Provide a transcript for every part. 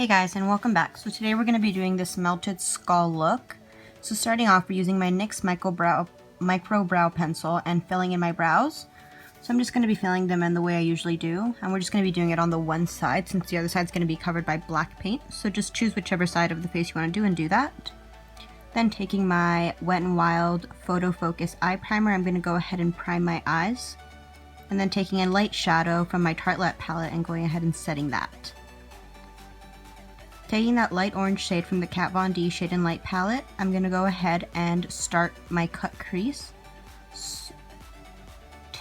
Hey guys, and welcome back. So today we're going to be doing this melted skull look. So starting off, we're using my NYX micro brow pencil and filling in my brows. So I'm just going to be filling them in the way I usually do, and we're just going to be doing it on the one side since the other side is going to be covered by black paint. So just choose whichever side of the face you want to do and do that. Then taking my Wet n Wild Photofocus eye primer, I'm going to go ahead and prime my eyes. And then taking a light shadow from my Tartlette palette and going ahead and setting that. Taking that light orange shade from the Kat Von D Shade and Light palette, I'm going to go ahead and start my cut crease.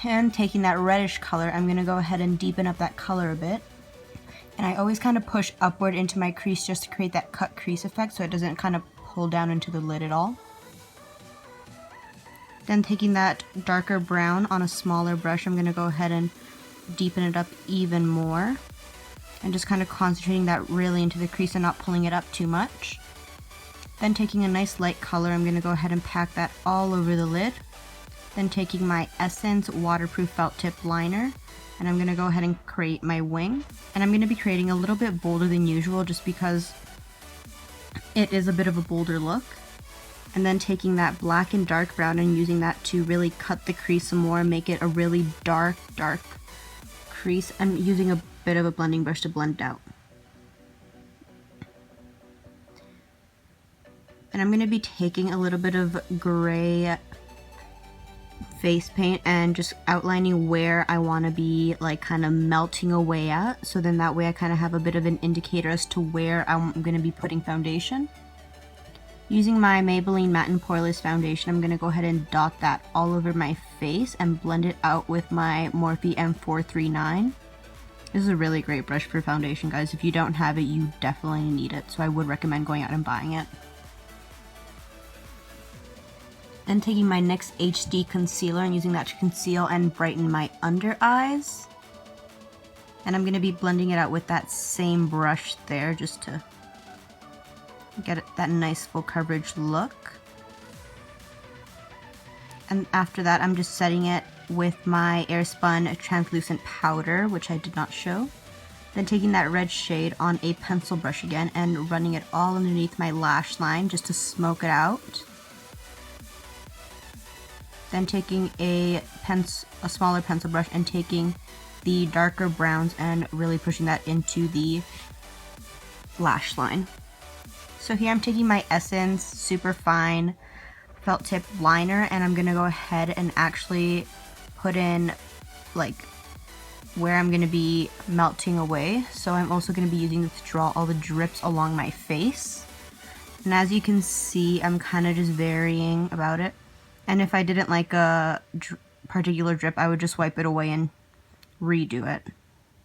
And taking that reddish color, I'm going to go ahead and deepen up that color a bit. And I always kind of push upward into my crease just to create that cut crease effect so it doesn't kind of pull down into the lid at all. Then taking that darker brown on a smaller brush, I'm going to go ahead and deepen it up even more. And just kind of concentrating that really into the crease and not pulling it up too much. Then taking a nice light color, I'm going to go ahead and pack that all over the lid. Then taking my Essence Waterproof Felt Tip Liner, and I'm going to go ahead and create my wing. And I'm going to be creating a little bit bolder than usual just because it is a bit of a bolder look. And then taking that black and dark brown and using that to really cut the crease some more and make it a really dark crease, and using a bit of a blending brush to blend it out. And I'm going to be taking a little bit of gray face paint and just outlining where I want to be like kind of melting away at, so then that way I kind of have a bit of an indicator as to where I'm going to be putting foundation. Using my Maybelline Matte and Poreless foundation, I'm going to go ahead and dot that all over my face and blend it out with my Morphe M439. This is a really great brush for foundation, guys. If you don't have it, you definitely need it, so I would recommend going out and buying it. Then taking my NYX HD Concealer and using that to conceal and brighten my under eyes. And I'm going to be blending it out with that same brush there just to get that nice full coverage look. And after that, I'm just setting it with my Airspun translucent powder, which I did not show. Then taking that red shade on a pencil brush again and running it all underneath my lash line just to smoke it out. Then taking a smaller pencil brush and taking the darker browns and really pushing that into the lash line. So here I'm taking my Essence Super Fine Felt Tip Liner, and I'm going to go ahead and actually put in like where I'm going to be melting away. So I'm also going to be using this to draw all the drips along my face. And as you can see, I'm kind of just varying about it. And if I didn't like a particular drip, I would just wipe it away and redo it.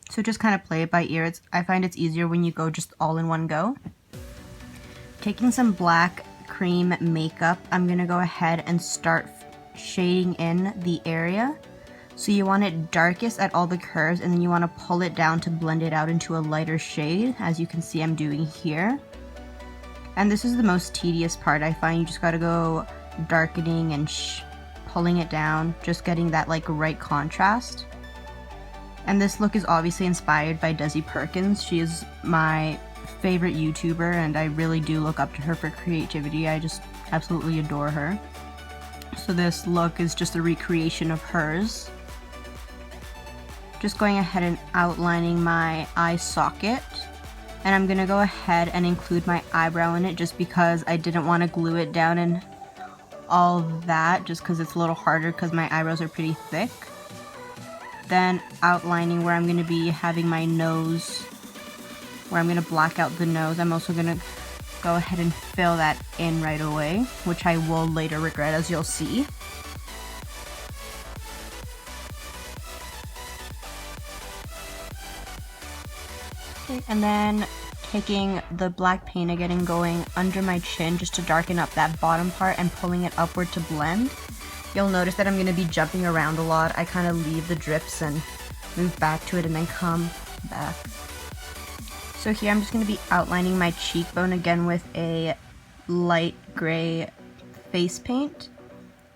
So just kind of play it by ear. I find it's easier when you go just all in one go. Taking some black cream makeup, I'm going to go ahead and start shading in the area. So you want it darkest at all the curves, and then you want to pull it down to blend it out into a lighter shade, as you can see I'm doing here. And this is the most tedious part, I find. You just got to go darkening and pulling it down, just getting that like right contrast. And this look is obviously inspired by Desi Perkins. She is my favorite YouTuber, and I really do look up to her for creativity. I just absolutely adore her. So this look is just a recreation of hers. Just going ahead and outlining my eye socket, and I'm gonna go ahead and include my eyebrow in it just because I didn't want to glue it down and all that, just because it's a little harder because my eyebrows are pretty thick. Then outlining where I'm going to be having my nose, where I'm going to black out the nose. I'm also going to go ahead and fill that in right away, which I will later regret, as you'll see. Okay, and then taking the black paint again and going under my chin just to darken up that bottom part and pulling it upward to blend. You'll notice that I'm going to be jumping around a lot. I kind of leave the drips and move back to it and then come back. So here I'm just going to be outlining my cheekbone again with a light gray face paint.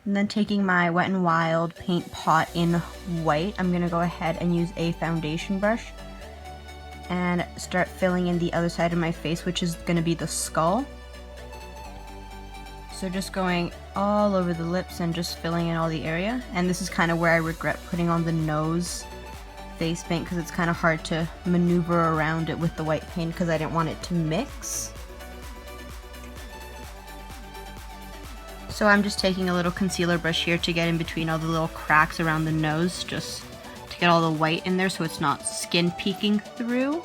And then taking my Wet n Wild paint pot in white, I'm going to go ahead and use a foundation brush and start filling in the other side of my face, which is going to be the skull. So just going all over the lips and just filling in all the area. And this is kind of where I regret putting on the nose face paint, because it's kind of hard to maneuver around it with the white paint because I didn't want it to mix. So I'm just taking a little concealer brush here to get in between all the little cracks around the nose, just to get all the white in there so it's not skin peeking through.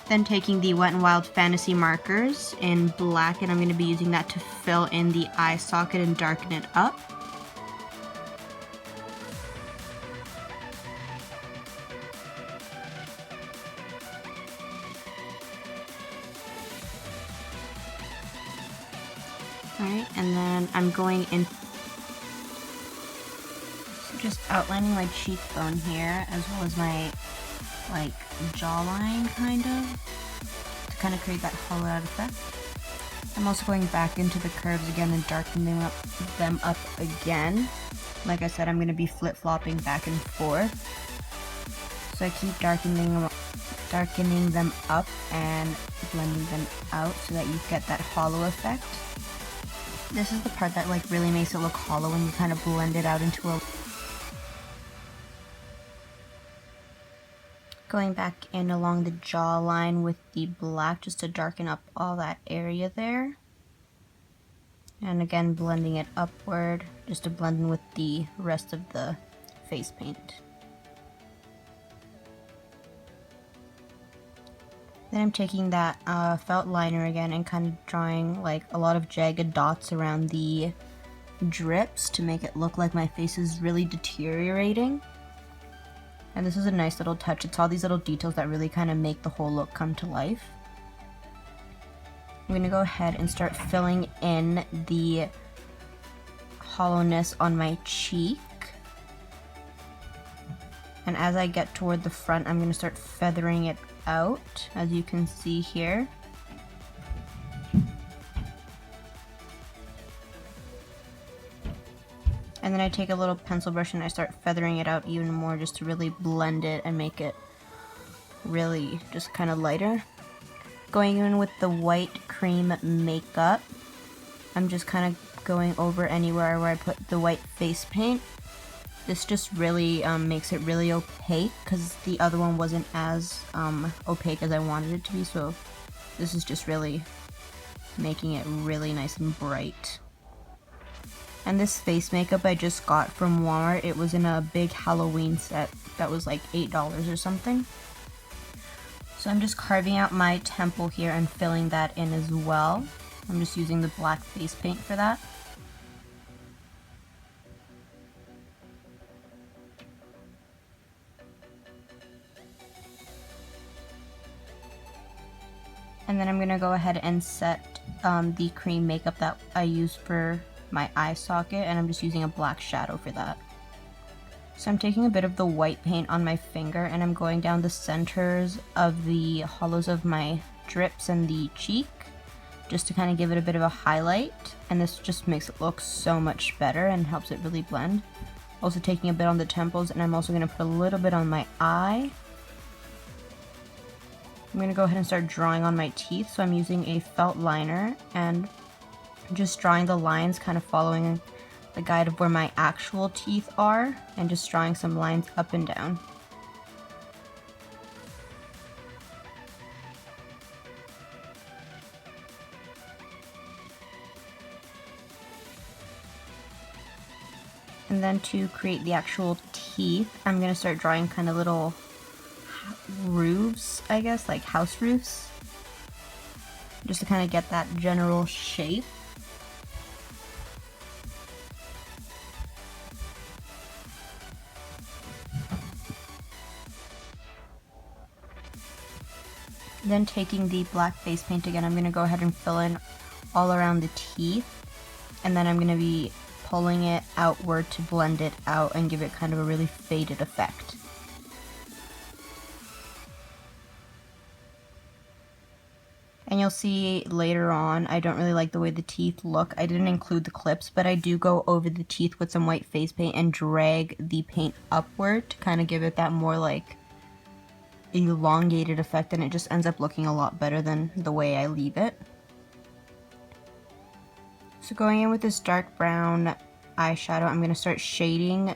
Then taking the Wet n Wild Fantasy markers in black, and I'm going to be using that to fill in the eye socket and darken it up. Alright, and then I'm going in, so just outlining my cheekbone here, as well as my like jawline to kind of create that hollow out effect. I'm also going back into the curves again and darkening them up again. Like I said, I'm going to be flip-flopping back and forth. So I keep darkening them up and blending them out so that you get that hollow effect. This is the part that like really makes it look hollow when you kind of blend it out into a... Going back in along the jawline with the black just to darken up all that area there. And again, blending it upward just to blend in with the rest of the face paint. Then I'm taking that felt liner again and kind of drawing like a lot of jagged dots around the drips to make it look like my face is really deteriorating. And this is a nice little touch. It's all these little details that really kind of make the whole look come to life. I'm going to go ahead and start filling in the hollowness on my cheek. And as I get toward the front, I'm going to start feathering it out, as you can see here. And then I take a little pencil brush and I start feathering it out even more just to really blend it and make it really just kind of lighter. Going in with the white cream makeup, I'm just kind of going over anywhere where I put the white face paint. This just really makes it really opaque because the other one wasn't as opaque as I wanted it to be, so this is just really making it really nice and bright. And this face makeup I just got from Walmart. It was in a big Halloween set that was like $8 or something. So I'm just carving out my temple here and filling that in as well. I'm just using the black face paint for that. And then I'm going to go ahead and set the cream makeup that I use for my eye socket, and I'm just using a black shadow for that. So I'm taking a bit of the white paint on my finger and I'm going down the centers of the hollows of my drips and the cheek just to kind of give it a bit of a highlight, and this just makes it look so much better and helps it really blend. Also taking a bit on the temples, and I'm also going to put a little bit on my eye. I'm going to go ahead and start drawing on my teeth, so I'm using a felt liner and just drawing the lines, kind of following the guide of where my actual teeth are, and just drawing some lines up and down. And then to create the actual teeth, I'm going to start drawing kind of little roofs, I guess, like house roofs, just to kind of get that general shape. Then taking the black face paint again, I'm going to go ahead and fill in all around the teeth, and then I'm going to be pulling it outward to blend it out and give it kind of a really faded effect. And you'll see later on, I don't really like the way the teeth look. I didn't include the clips, but I do go over the teeth with some white face paint and drag the paint upward to kind of give it that more like elongated effect, and it just ends up looking a lot better than the way I leave it. So going in with this dark brown eyeshadow, I'm going to start shading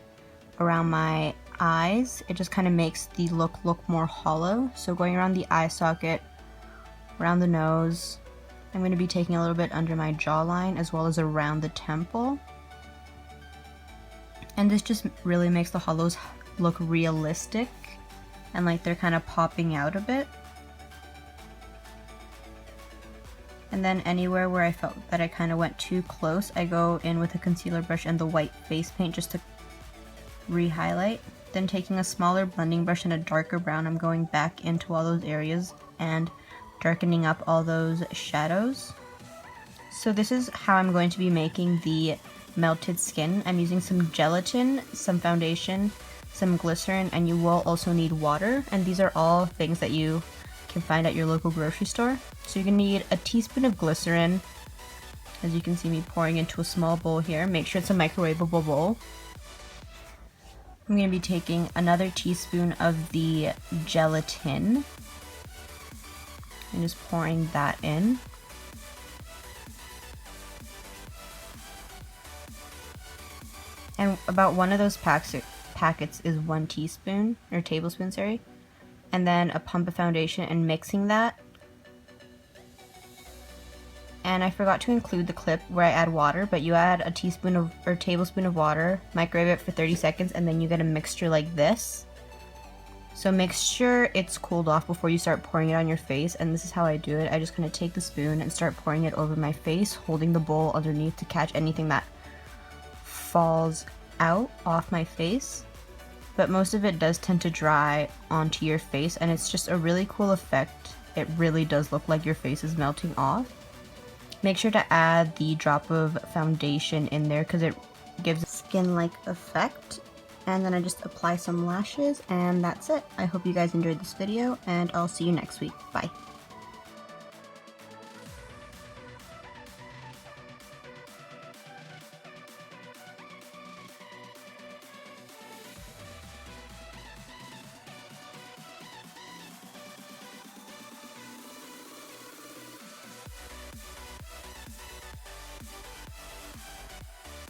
around my eyes. It just kind of makes the look more hollow. So going around the eye socket, around the nose, I'm going to be taking a little bit under my jawline as well as around the temple. And this just really makes the hollows look realistic and like they're kind of popping out a bit. And then anywhere where I felt that I kind of went too close, I go in with a concealer brush and the white face paint just to re-highlight. Then taking a smaller blending brush and a darker brown, I'm going back into all those areas and darkening up all those shadows. So this is how I'm going to be making the melted skin. I'm using some gelatin, some foundation, some glycerin, and you will also need water. And these are all things that you can find at your local grocery store. So you're gonna need a teaspoon of glycerin, as you can see me pouring into a small bowl here. Make sure it's a microwavable bowl. I'm gonna be taking another teaspoon of the gelatin and just pouring that in. And about one of those packets is 1 teaspoon, or tablespoon, sorry. And then a pump of foundation and mixing that. And I forgot to include the clip where I add water, but you add a teaspoon of, or tablespoon of water, microwave it for 30 seconds, and then you get a mixture like this. So make sure it's cooled off before you start pouring it on your face, and this is how I do it. I just kind of take the spoon and start pouring it over my face, holding the bowl underneath to catch anything that falls out off my face. But most of it does tend to dry onto your face, and it's just a really cool effect. It really does look like your face is melting off. Make sure to add the drop of foundation in there because it gives a skin-like effect. And then I just apply some lashes, and that's it. I hope you guys enjoyed this video, and I'll see you next week. Bye.